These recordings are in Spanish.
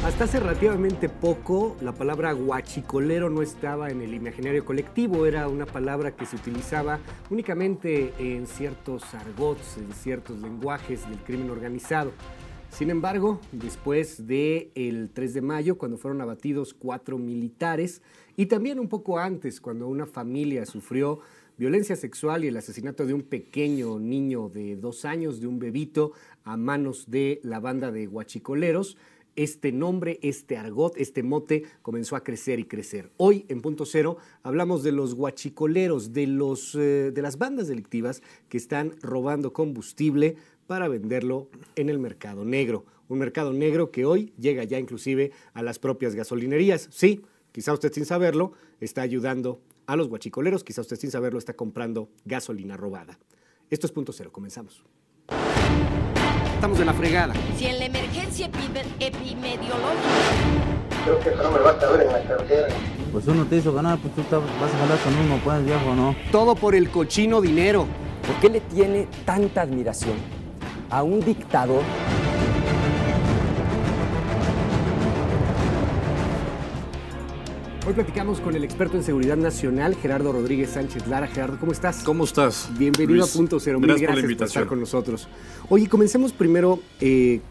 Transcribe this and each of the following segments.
Hasta hace relativamente poco, la palabra guachicolero no estaba en el imaginario colectivo, era una palabra que se utilizaba únicamente en ciertos argots, en ciertos lenguajes del crimen organizado. Sin embargo, después del 3 de mayo, cuando fueron abatidos 4 militares, y también un poco antes, cuando una familia sufrió violencia sexual y el asesinato de un pequeño niño de 2 años, de un bebito, a manos de la banda de guachicoleros, este nombre, este argot, este mote comenzó a crecer y crecer. Hoy, en Punto Cero, hablamos de los guachicoleros, de las bandas delictivas que están robando combustible para venderlo en el mercado negro. Un mercado negro que hoy llega ya inclusive a las propias gasolinerías. Sí, quizá usted sin saberlo está ayudando a los guachicoleros, quizá usted sin saberlo está comprando gasolina robada. Esto es Punto Cero, comenzamos. Estamos de la fregada. Si en la emergencia epidemiológica... Creo que eso no me va a caber en la cartera. Pues uno te hizo ganar, pues tú vas a jalar con uno, pues viejo, ¿no? Todo por el cochino dinero. ¿Por qué le tiene tanta admiración a un dictador? Hoy platicamos con el experto en seguridad nacional, Gerardo Rodríguez Sánchez Lara. Gerardo, ¿cómo estás? ¿Cómo estás? Bienvenido Luis, a Punto Cero. Gracias Mil gracias por estar con nosotros. Oye, comencemos primero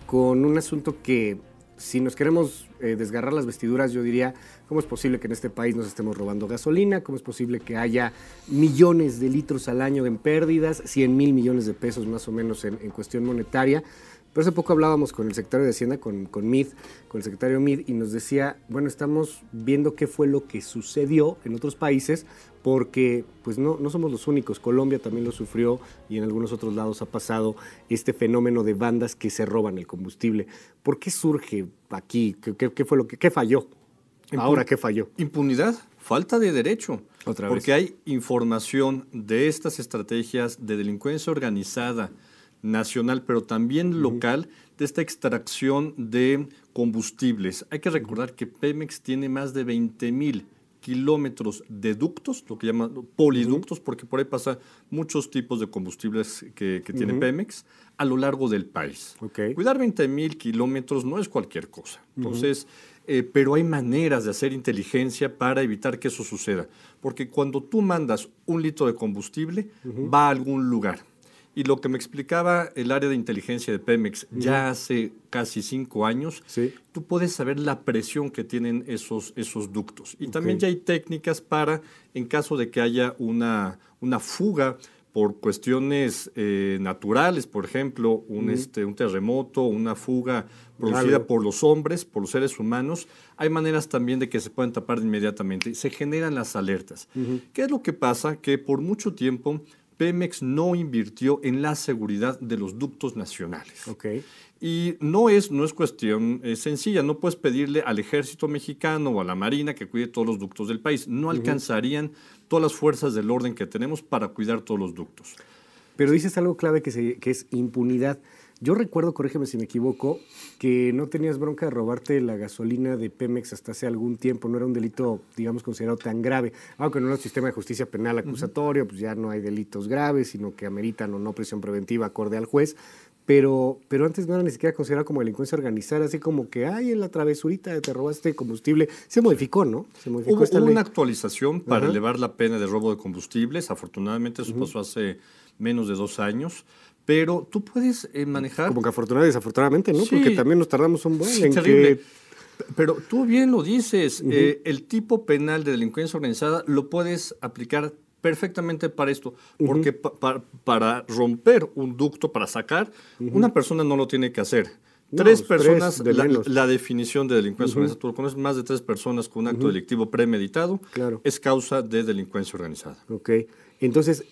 con un asunto que, si nos queremos desgarrar las vestiduras, yo diría, ¿cómo es posible que en este país nos estemos robando gasolina? ¿Cómo es posible que haya millones de litros al año en pérdidas, 100,000 millones de pesos más o menos en cuestión monetaria? Pero hace poco hablábamos con el secretario de Hacienda, con el secretario Meade, y nos decía, bueno, estamos viendo qué fue lo que sucedió en otros países, porque pues no somos los únicos. Colombia también lo sufrió y en algunos otros lados ha pasado este fenómeno de bandas que se roban el combustible. ¿Por qué surge aquí? ¿Qué fue lo que falló? Ahora, ¿qué falló? Impunidad, falta de derecho. Otra vez. Porque hay información de estas estrategias de delincuencia organizada nacional, pero también local, de esta extracción de combustibles. Hay que recordar que Pemex tiene más de 20,000 kilómetros de ductos, lo que llaman poliductos, porque por ahí pasan muchos tipos de combustibles que tiene Pemex a lo largo del país. Okay. Cuidar 20,000 kilómetros no es cualquier cosa. Entonces, pero hay maneras de hacer inteligencia para evitar que eso suceda. Porque cuando tú mandas 1 litro de combustible, va a algún lugar. Y lo que me explicaba el área de inteligencia de Pemex ya hace casi 5 años, sí, tú puedes saber la presión que tienen esos ductos. Y también ya hay técnicas para, en caso de que haya una fuga por cuestiones naturales, por ejemplo, un terremoto, una fuga producida por los hombres, por los seres humanos, hay maneras también de que se puedan tapar inmediatamente. Se generan las alertas. ¿Qué es lo que pasa? Que por mucho tiempo Pemex no invirtió en la seguridad de los ductos nacionales. Okay. Y no es cuestión sencilla. No puedes pedirle al ejército mexicano o a la marina que cuide todos los ductos del país. No alcanzarían todas las fuerzas del orden que tenemos para cuidar todos los ductos. Pero dices algo clave que es impunidad. Yo recuerdo, corrígeme si me equivoco, que no tenías bronca de robarte la gasolina de Pemex hasta hace algún tiempo. No era un delito, digamos, considerado tan grave. Aunque en un sistema de justicia penal acusatorio, pues ya no hay delitos graves, sino que ameritan o no prisión preventiva acorde al juez. Pero antes no era ni siquiera considerado como delincuencia organizada, así como que, en la travesurita de te robaste combustible. Se modificó, ¿no? Se modificó Hubo esta ley. una actualización para elevar la pena de robo de combustibles. Afortunadamente eso pasó hace menos de 2 años. Pero tú puedes manejar... Como que afortunadamente y desafortunadamente, ¿no? Sí. Porque también nos tardamos un buen en terrible. que... Pero tú bien lo dices, el tipo penal de delincuencia organizada lo puedes aplicar perfectamente para esto, porque para romper un ducto, para sacar, una persona no lo tiene que hacer. No, 3 personas, de menos. la definición de delincuencia organizada, tú lo conoces, más de 3 personas con un acto delictivo premeditado, Claro. es causa de delincuencia organizada. Ok, entonces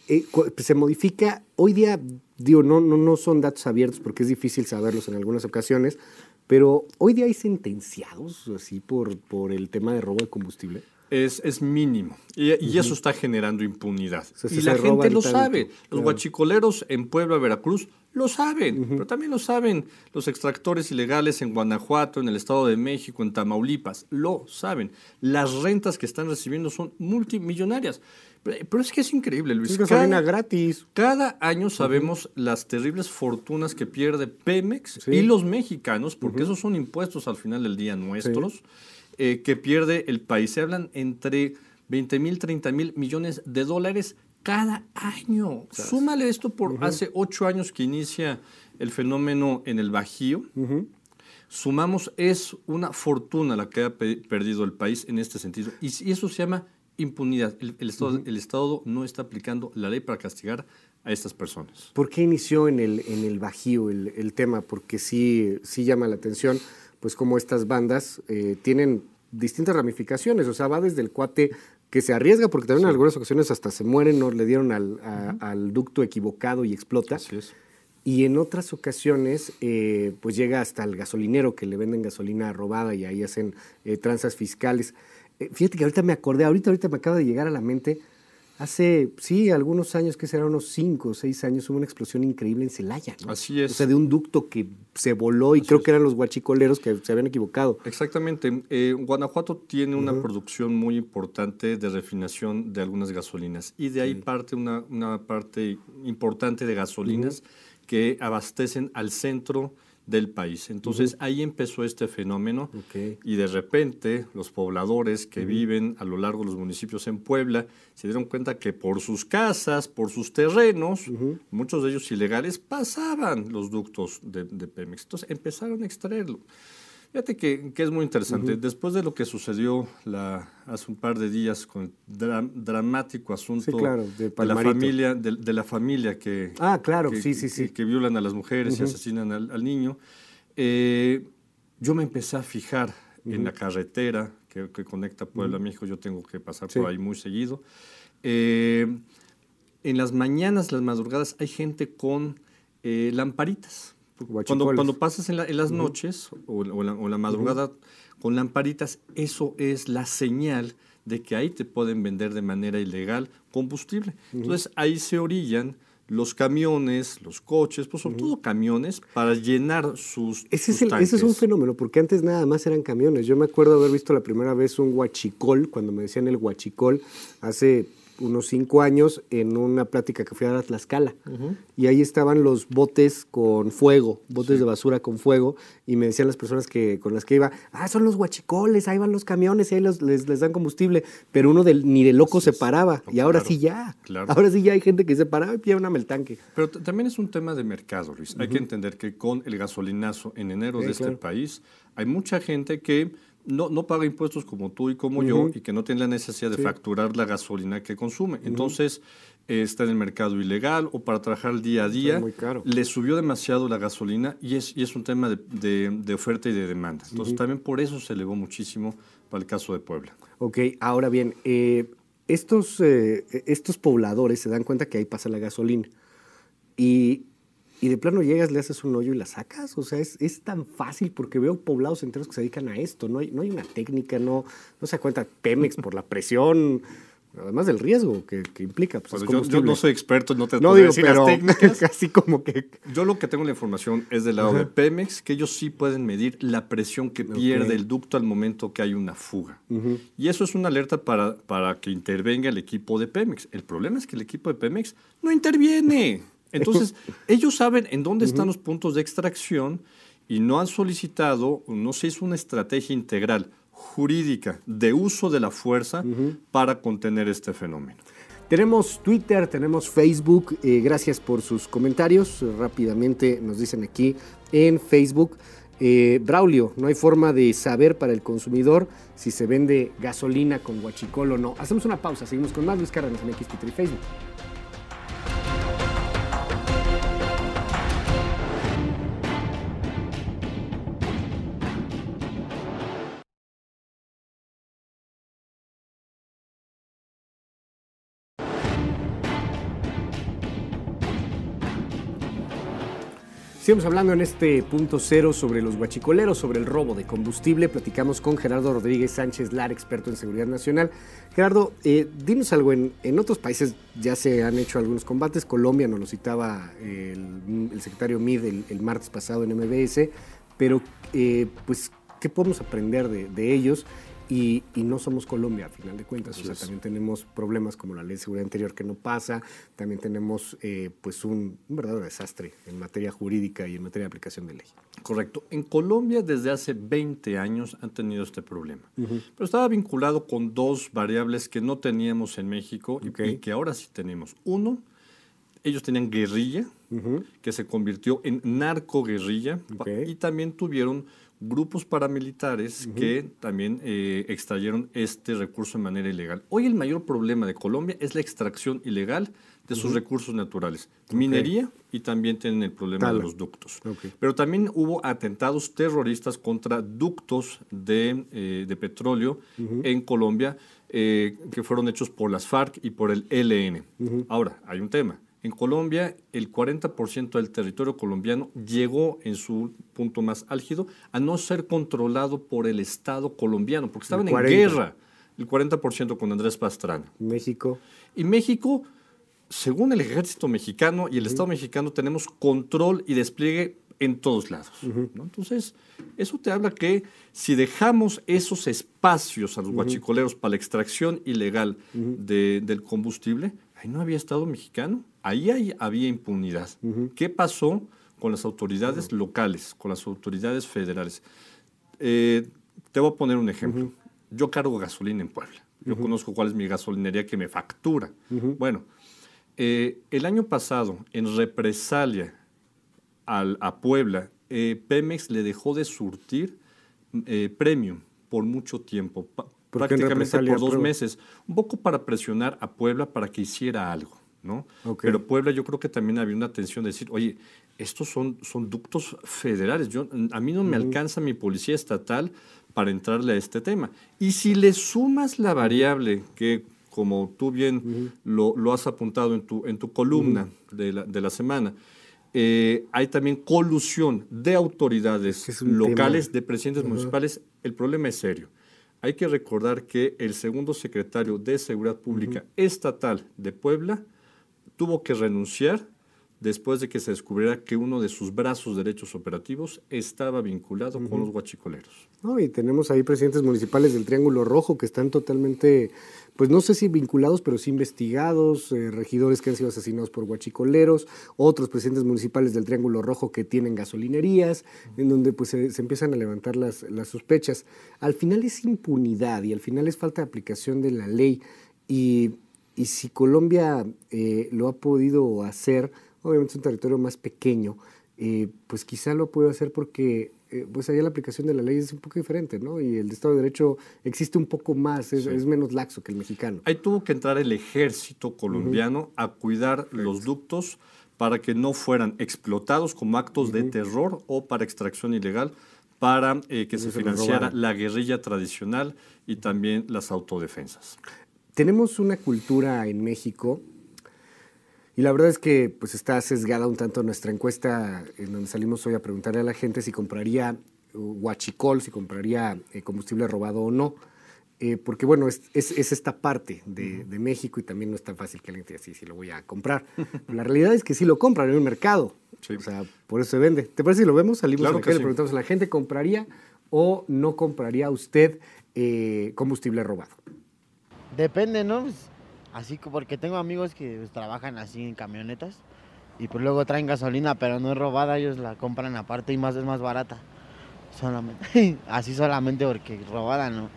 se modifica, hoy día, digo, no son datos abiertos porque es difícil saberlos en algunas ocasiones, pero hoy día hay sentenciados así por el tema de robo de combustible. Es mínimo y eso está generando impunidad. O sea, y se la roban gente lo tanto, sabe. Los claro. guachicoleros en Puebla, Veracruz, lo saben, pero también lo saben los extractores ilegales en Guanajuato, en el Estado de México, en Tamaulipas, lo saben. Las rentas que están recibiendo son multimillonarias. Pero es que es increíble, Luis. Es gasolina gratis. Cada año sabemos las terribles fortunas que pierde Pemex Sí. y los mexicanos, porque esos son impuestos al final del día nuestros, que pierde el país. Se hablan entre 20,000, 30,000 millones de dólares cada año. Súmale esto por hace 8 años que inicia el fenómeno en el Bajío. Sumamos, es una fortuna la que ha perdido el país en este sentido. Y eso se llama impunidad. El Estado no está aplicando la ley para castigar a estas personas. ¿Por qué inició en el Bajío el tema? Porque sí llama la atención, pues como estas bandas tienen distintas ramificaciones. O sea, va desde el cuate que se arriesga, porque también en algunas ocasiones hasta se mueren, no le dieron al ducto equivocado y explota. Así es. Y en otras ocasiones, pues llega hasta el gasolinero que le venden gasolina robada y ahí hacen tranzas fiscales. Fíjate que ahorita me acordé, ahorita me acaba de llegar a la mente, hace, algunos años, que será unos 5 o 6 años, hubo una explosión increíble en Celaya, ¿no? Así es. O sea, de un ducto que se voló y creo que eran los huachicoleros que se habían equivocado. Exactamente. Guanajuato tiene una producción muy importante de refinación de algunas gasolinas y de ahí parte una parte importante de gasolinas que abastecen al centro del país. Entonces ahí empezó este fenómeno y de repente los pobladores que viven a lo largo de los municipios en Puebla se dieron cuenta que por sus casas, por sus terrenos, muchos de ellos ilegales, pasaban los ductos de Pemex. Entonces empezaron a extraerlo. Fíjate que es muy interesante. Después de lo que sucedió hace un par de días con el dramático asunto de la familia que, que violan a las mujeres y asesinan al niño, yo me empecé a fijar en la carretera que conecta Puebla a México. Yo tengo que pasar por ahí muy seguido. En las mañanas, las madrugadas, hay gente con lamparitas. Cuando pasas en las noches o la madrugada con lamparitas, eso es la señal de que ahí te pueden vender de manera ilegal combustible. Entonces ahí se orillan los camiones, los coches, pues sobre todo camiones, para llenar sus tanques. Ese es un fenómeno, porque antes nada más eran camiones. Yo me acuerdo haber visto la primera vez un huachicol, cuando me decían el huachicol, hace unos 5 años, en una plática que fui a dar a Tlaxcala. Y ahí estaban los botes con fuego, botes de basura con fuego, y me decían las personas con las que iba, son los huachicoles, ahí van los camiones, ahí les dan combustible, pero uno ni de loco se paraba, y ahora sí ya. Ahora sí ya hay gente que se paraba y llévame el tanque. Pero también es un tema de mercado, Luis. Hay que entender que con el gasolinazo en enero de este país, hay mucha gente que no paga impuestos como tú y como yo y que no tiene la necesidad de facturar la gasolina que consume. Entonces, está en el mercado ilegal o para trabajar el día a día. Muy caro. Le subió demasiado la gasolina y es un tema de oferta y de demanda. Entonces, también por eso se elevó muchísimo para el caso de Puebla. Ok, ahora bien, estos pobladores se dan cuenta que ahí pasa la gasolina y de plano llegas, le haces un hoyo y la sacas. O sea, es tan fácil, porque veo poblados enteros que se dedican a esto. No hay una técnica, no se da cuenta Pemex por la presión, además del riesgo que implica. Pues, yo no soy experto, no te puedo decir las técnicas. Casi como que... Yo lo que tengo la información es del lado de Pemex, que ellos sí pueden medir la presión que pierde el ducto al momento que hay una fuga. Y eso es una alerta para que intervenga el equipo de Pemex. El problema es que el equipo de Pemex no interviene. Entonces, ellos saben en dónde están los puntos de extracción y no han solicitado, no se hizo una estrategia integral jurídica de uso de la fuerza para contener este fenómeno. Tenemos Twitter, tenemos Facebook. Gracias por sus comentarios. Rápidamente nos dicen aquí en Facebook. Braulio, no hay forma de saber para el consumidor si se vende gasolina con huachicol o no. Hacemos una pausa, seguimos con más. Luis Cárdenas en X, Twitter y Facebook. Seguimos hablando en este punto cero sobre los huachicoleros, sobre el robo de combustible. Platicamos con Gerardo Rodríguez Sánchez Lara, experto en seguridad nacional. Gerardo, dinos algo. En otros países ya se han hecho algunos combates. Colombia nos lo citaba el secretario Meade el martes pasado en MBS. Pero, pues, ¿qué podemos aprender de ellos? y no somos Colombia, a final de cuentas. O sea, también tenemos problemas como la ley de seguridad interior que no pasa, también tenemos pues un verdadero desastre en materia jurídica y en materia de aplicación de ley. Correcto. En Colombia desde hace 20 años han tenido este problema. Pero estaba vinculado con dos variables que no teníamos en México y que ahora sí tenemos. Uno, ellos tenían guerrilla, que se convirtió en narcoguerrilla, y también tuvieron grupos paramilitares que también extrayeron este recurso de manera ilegal. Hoy el mayor problema de Colombia es la extracción ilegal de sus recursos naturales, minería, y también tienen el problema de los ductos. Pero también hubo atentados terroristas contra ductos de petróleo en Colombia que fueron hechos por las FARC y por el ELN. Ahora, hay un tema. En Colombia, el 40% del territorio colombiano llegó en su punto más álgido a no ser controlado por el Estado colombiano, porque estaban en guerra, el 40% con Andrés Pastrana. México. Y México, según el ejército mexicano y el Estado mexicano, tenemos control y despliegue en todos lados, ¿no? Entonces, eso te habla que si dejamos esos espacios a los guachicoleros para la extracción ilegal del combustible, ahí no había Estado mexicano, ahí había impunidad. ¿Qué pasó con las autoridades locales, con las autoridades federales? Te voy a poner un ejemplo. Yo cargo gasolina en Puebla. Yo conozco cuál es mi gasolinería que me factura. Bueno, el año pasado, en represalia a Puebla, Pemex le dejó de surtir premium por mucho tiempo, prácticamente por 2 meses, un poco para presionar a Puebla para que hiciera algo, ¿no? Pero Puebla yo creo que también había una tensión de decir, oye, estos son ductos federales, a mí no me alcanza mi policía estatal para entrarle a este tema. Y si le sumas la variable que, como tú bien lo has apuntado en tu columna de la semana, hay también colusión de autoridades locales, de presidentes municipales. El problema es serio. Hay que recordar que el segundo secretario de Seguridad Pública estatal de Puebla tuvo que renunciar después de que se descubriera que uno de sus brazos derechos operativos estaba vinculado con los guachicoleros. No, y tenemos ahí presidentes municipales del Triángulo Rojo que están totalmente, pues no sé si vinculados, pero sí investigados, regidores que han sido asesinados por guachicoleros, otros presidentes municipales del Triángulo Rojo que tienen gasolinerías, en donde pues se empiezan a levantar las sospechas. Al final es impunidad y al final es falta de aplicación de la ley, y si Colombia lo ha podido hacer, obviamente es un territorio más pequeño, pues quizá lo puede hacer porque pues allá la aplicación de la ley es un poco diferente, ¿no? Y el Estado de Derecho existe un poco más, es menos laxo que el mexicano. Ahí tuvo que entrar el ejército colombiano a cuidar los ductos para que no fueran explotados como actos de terror o para extracción ilegal, para que se financiara la guerrilla tradicional y también las autodefensas. Tenemos una cultura en México, y la verdad es que pues está sesgada un tanto nuestra encuesta, en donde salimos hoy a preguntarle a la gente si compraría huachicol, si compraría combustible robado o no, porque bueno, es esta parte de México, y también no es tan fácil que alguien te diga, sí, lo voy a comprar. La realidad es que sí lo compran en un mercado, o sea, por eso se vende. ¿Te parece si lo vemos? Salimos a la calle, le preguntamos a la gente, ¿compraría o no compraría usted combustible robado? Depende, ¿no? Así que porque tengo amigos que pues, trabajan así en camionetas y pues luego traen gasolina, pero no es robada, ellos la compran aparte y es más barata. Solamente, así solamente porque robada no.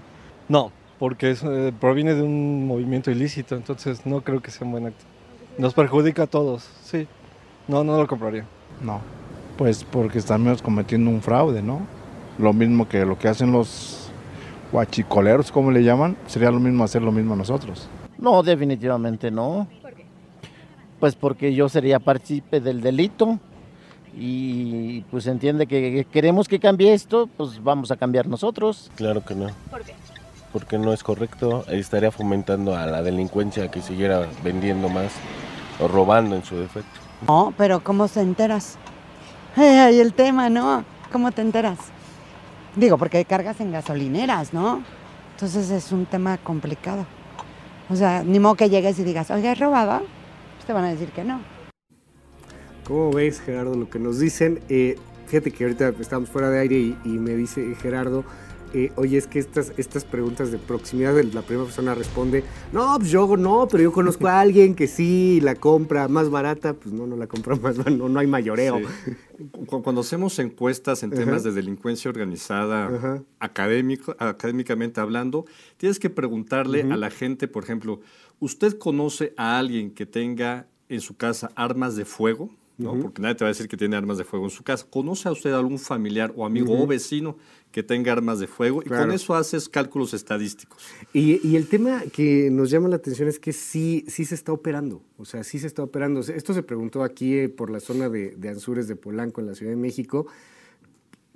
No, porque proviene de un movimiento ilícito, entonces no creo que sea un buen acto. Nos perjudica a todos, sí. No lo compraría. No, pues porque estamos cometiendo un fraude, ¿no? Lo mismo que lo que hacen los guachicoleros, como le llaman, sería lo mismo hacer lo mismo nosotros. No, definitivamente no. ¿Por qué? Pues porque yo sería partícipe del delito y pues entiende que queremos que cambie esto, pues vamos a cambiar nosotros. Claro que no. ¿Por qué? Porque no es correcto, estaría fomentando a la delincuencia que siguiera vendiendo más o robando en su defecto. No, pero ¿cómo te enteras? Ahí el tema, ¿no? ¿Cómo te enteras? Digo, porque cargas en gasolineras, ¿no? Entonces es un tema complicado. O sea, ni modo que llegues y digas, oye, ¿es robado? Pues te van a decir que no. ¿Cómo ves, Gerardo, lo que nos dicen? Fíjate que ahorita estamos fuera de aire y me dice Gerardo Oye, es que estas preguntas de proximidad, la primera persona responde, no, pues yo no, pero yo conozco a alguien que sí la compra más barata, pues no la compra más barata, no hay mayoreo. Sí. Cuando hacemos encuestas en temas de delincuencia organizada, académicamente hablando, tienes que preguntarle a la gente, por ejemplo, ¿usted conoce a alguien que tenga en su casa armas de fuego? ¿No? Porque nadie te va a decir que tiene armas de fuego en su casa. ¿Conoce a usted algún familiar o amigo o vecino que tenga armas de fuego? Claro. Y con eso haces cálculos estadísticos. Y el tema que nos llama la atención es que sí se está operando. O sea, sí se está operando. Esto se preguntó aquí por la zona de Anzures de Polanco, en la Ciudad de México,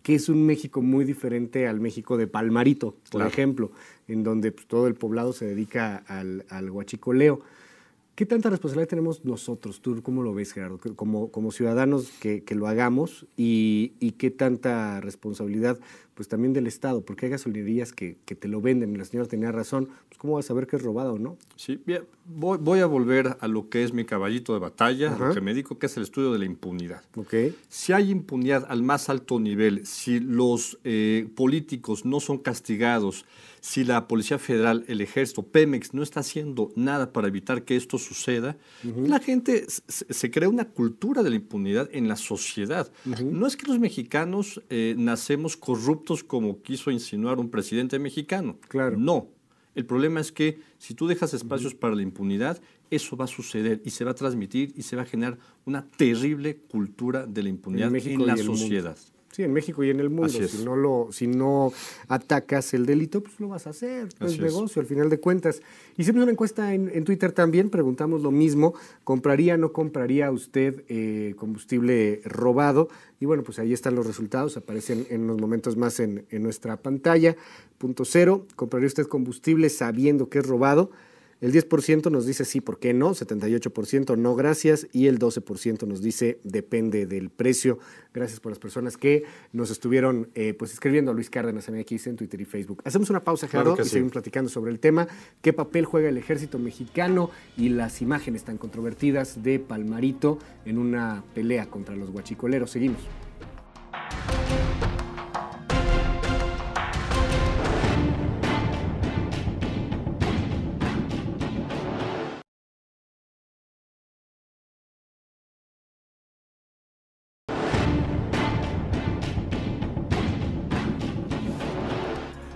que es un México muy diferente al México de Palmarito, por ejemplo, en donde pues, todo el poblado se dedica al huachicoleo. ¿Qué tanta responsabilidad tenemos nosotros? ¿Tú cómo lo ves, Gerardo? Como ciudadanos que lo hagamos y qué tanta responsabilidad pues también del Estado, porque hay gasolinerías que te lo venden, y la señora tenía razón, pues ¿cómo vas a saber que es robado o no? Sí, bien, voy a volver a lo que es mi caballito de batalla, lo que me dedico, que es el estudio de la impunidad. Si hay impunidad al más alto nivel, si los políticos no son castigados, si la Policía Federal, el Ejército, Pemex no está haciendo nada para evitar que esto suceda, la gente se crea una cultura de la impunidad en la sociedad. No es que los mexicanos nacemos corruptos como quiso insinuar un presidente mexicano. Claro. No. El problema es que si tú dejas espacios para la impunidad, eso va a suceder y se va a transmitir y se va a generar una terrible cultura de la impunidad en la sociedad. Sí, en México y en el mundo. Si no atacas el delito, pues lo vas a hacer. Es negocio, al final de cuentas. Hicimos una encuesta en Twitter también, preguntamos lo mismo. ¿Compraría o no compraría usted combustible robado? Y bueno, pues ahí están los resultados, aparecen en unos momentos más en nuestra pantalla. Punto 0, ¿compraría usted combustible sabiendo que es robado? El 10% nos dice sí, ¿por qué no? 78% no, gracias. Y el 12% nos dice depende del precio. Gracias por las personas que nos estuvieron pues escribiendo a Luis Cárdenas MX en Twitter y Facebook. Hacemos una pausa, Gerardo, y seguimos platicando sobre el tema. ¿Qué papel juega el ejército mexicano y las imágenes tan controvertidas de Palmarito en una pelea contra los huachicoleros? Seguimos.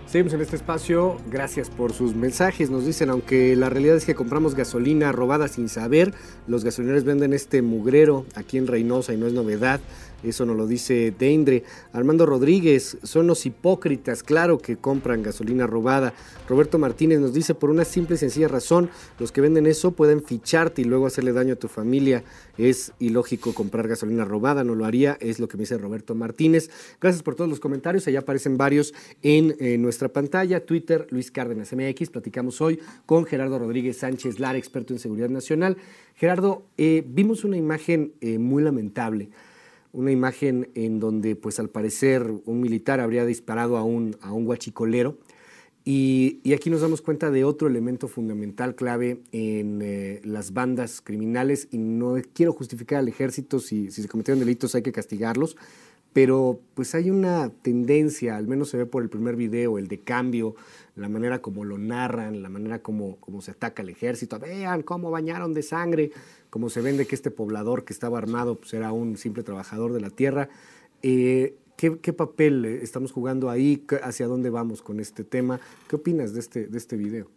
Seguimos en este espacio, gracias por sus mensajes. Nos dicen, aunque la realidad es que compramos gasolina robada sin saber, los gasolineros venden este mugrero aquí en Reynosa y no es novedad. Eso nos lo dice Deindre. Armando Rodríguez, son los hipócritas, claro que compran gasolina robada. Roberto Martínez nos dice, por una simple y sencilla razón, los que venden eso pueden ficharte y luego hacerle daño a tu familia. Es ilógico comprar gasolina robada, no lo haría, es lo que me dice Roberto Martínez. Gracias por todos los comentarios, allá aparecen varios en nuestra pantalla. Twitter, Luis Cárdenas MX. Platicamos hoy con Gerardo Rodríguez Sánchez Lara, experto en seguridad nacional. Gerardo, vimos una imagen muy lamentable. Una imagen en donde, pues al parecer, un militar habría disparado a un huachicolero. Y aquí nos damos cuenta de otro elemento fundamental, clave en las bandas criminales. Y no quiero justificar al ejército, si se cometieron delitos hay que castigarlos. Pero pues hay una tendencia, al menos se ve por el primer video, el de cambio, la manera como lo narran, la manera como se ataca al ejército. Vean cómo bañaron de sangre, cómo se vende que este poblador que estaba armado pues era un simple trabajador de la tierra. ¿Qué papel estamos jugando ahí? ¿Hacia dónde vamos con este tema? ¿Qué opinas de este video?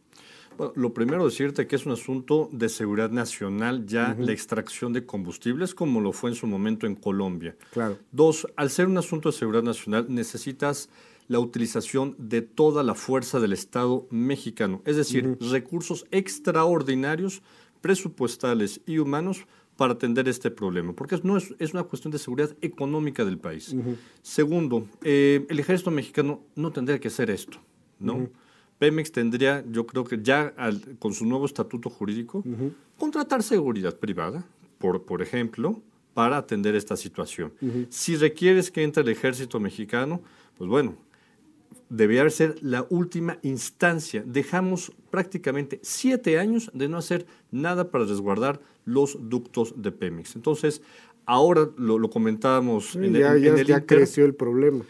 Bueno, lo primero decirte que es un asunto de seguridad nacional, ya la extracción de combustibles, como lo fue en su momento en Colombia. Claro. 2, al ser un asunto de seguridad nacional, necesitas la utilización de toda la fuerza del Estado mexicano, es decir, recursos extraordinarios, presupuestales y humanos para atender este problema, porque es una cuestión de seguridad económica del país. Segundo, el ejército mexicano no tendría que hacer esto, ¿no? Pemex tendría, yo creo que ya con su nuevo estatuto jurídico, contratar seguridad privada, por ejemplo, para atender esta situación. Si requieres que entre el ejército mexicano, pues bueno, debería ser la última instancia. Dejamos prácticamente 7 años de no hacer nada para resguardar los ductos de Pemex. Entonces, ahora lo comentábamos ya creció el problema.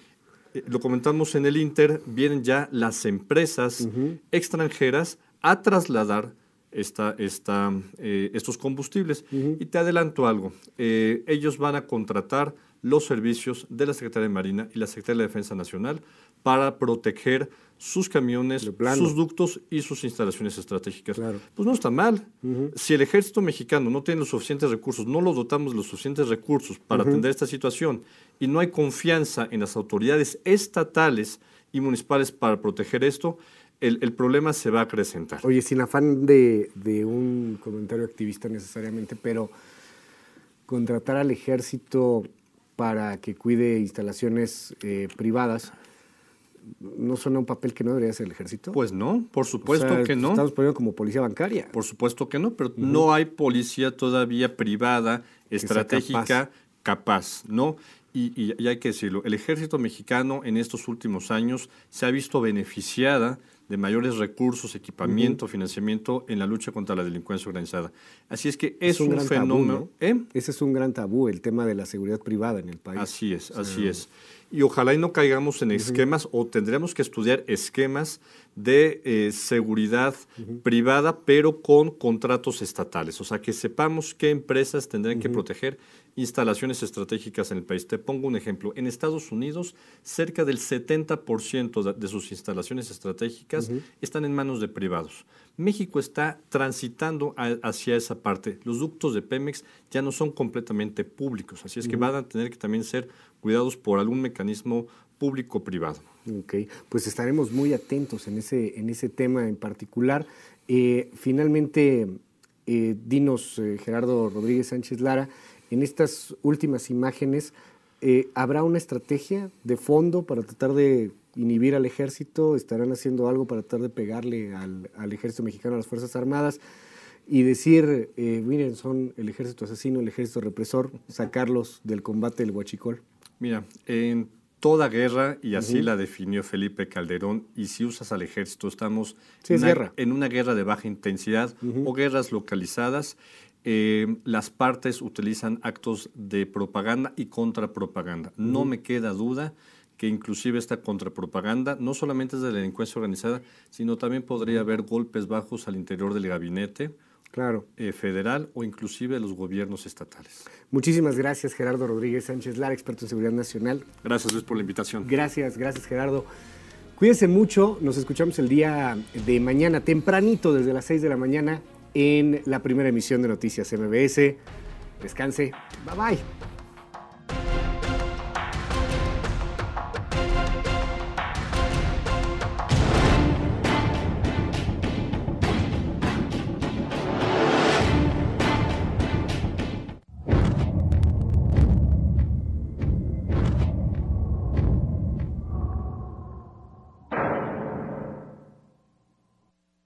lo comentamos en el Inter, vienen ya las empresas extranjeras a trasladar estos combustibles. Y te adelanto algo, ellos van a contratar los servicios de la Secretaría de Marina y la Secretaría de la Defensa Nacional para proteger sus camiones, sus ductos y sus instalaciones estratégicas. Claro. Pues no está mal. Si el ejército mexicano no tiene los suficientes recursos, no lo dotamos de los suficientes recursos para atender esta situación y no hay confianza en las autoridades estatales y municipales para proteger esto, el problema se va a acrecentar. Oye, sin afán de un comentario activista necesariamente, pero contratar al ejército para que cuide instalaciones privadas, ¿no suena un papel que no debería ser el ejército? Pues no, por supuesto que no. Estamos poniendo como policía bancaria. Por supuesto que no, pero no hay policía todavía privada, estratégica, capaz, ¿no? Y hay que decirlo, el ejército mexicano en estos últimos años se ha visto beneficiada de mayores recursos, equipamiento, financiamiento en la lucha contra la delincuencia organizada. Así es que es un fenómeno... Tabú, ¿no? Ese es un gran tabú, el tema de la seguridad privada en el país. Así es, así es. Y ojalá y no caigamos en esquemas, o tendremos que estudiar esquemas de seguridad privada, pero con contratos estatales. O sea, que sepamos qué empresas tendrán que proteger instalaciones estratégicas en el país. Te pongo un ejemplo. En Estados Unidos, cerca del 70% de sus instalaciones estratégicas están en manos de privados. México está transitando hacia esa parte. Los ductos de Pemex ya no son completamente públicos, así es que van a tener que también ser cuidados por algún mecanismo público-privado. Ok, pues estaremos muy atentos en ese tema en particular. Finalmente, dinos, Gerardo Rodríguez Sánchez Lara, en estas últimas imágenes, ¿habrá una estrategia de fondo para tratar de inhibir al ejército? ¿Estarán haciendo algo para tratar de pegarle al ejército mexicano, a las Fuerzas Armadas? Y decir, miren, son el ejército asesino, el ejército represor, sacarlos del combate del huachicol. Mira, en toda guerra, y así la definió Felipe Calderón, y si usas al ejército, estamos en una guerra de baja intensidad o guerras localizadas. Las partes utilizan actos de propaganda y contrapropaganda. No me queda duda que inclusive esta contrapropaganda no solamente es de la delincuencia organizada, sino también podría haber golpes bajos al interior del gabinete federal o inclusive de los gobiernos estatales. Muchísimas gracias, Gerardo Rodríguez Sánchez Lara, experto en seguridad nacional. Gracias, Luis, por la invitación. Gracias, Gerardo. Cuídense mucho, nos escuchamos el día de mañana, tempranito, desde las 6 de la mañana, en la primera emisión de Noticias MBS. Descanse, bye bye.